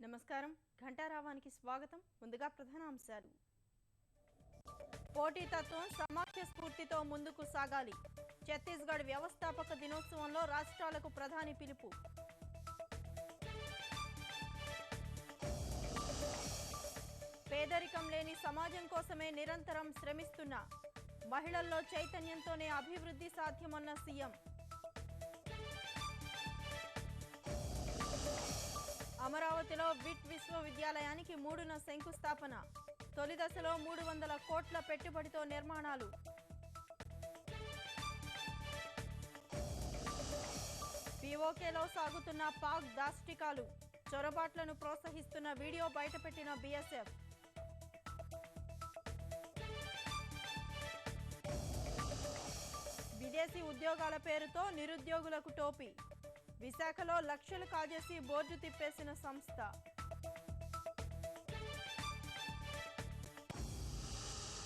నమస్కారం ఘంటారావానికి స్వాగతం ముందుగా ప్రధాన అంశాలు పోటీతత్వం సమాఖ్య స్ఫూర్తితో ముందుకు సాగాలి ఛత్తీస్గఢ్ వ్యవస్థాపక దినోత్సవంలో రాష్ట్రాలకు ప్రధాని పిలుపు పేదరికం లేని సమాజం కోసమే నిరంతరం శ్రమిస్తున్న మహిళల్లో చైతన్యంతోనే అభివృద్ధి సాధ్యమన్న సీఎం అమరావతిలో విట్ విశ్వవిద్యాలయానికి 3న శంకుస్థాపన తొలి దశలో 300 కోట్ల పెట్టుబడితో నిర్మాణాలు పీఓకేలో సాగుతున్న పాక్ దాష్టికాలు చొరబాట్లను ప్రోత్సహిస్తున్న వీడియో బయటపెట్టిన బీఎస్ఎఫ్ విదేశీ ఉద్యోగాల పేరుతో నిరుద్యోగులకు టోపీ విశాఖలో లక్షలు కాజేసి బోర్డు తిప్పేసిన సంస్థ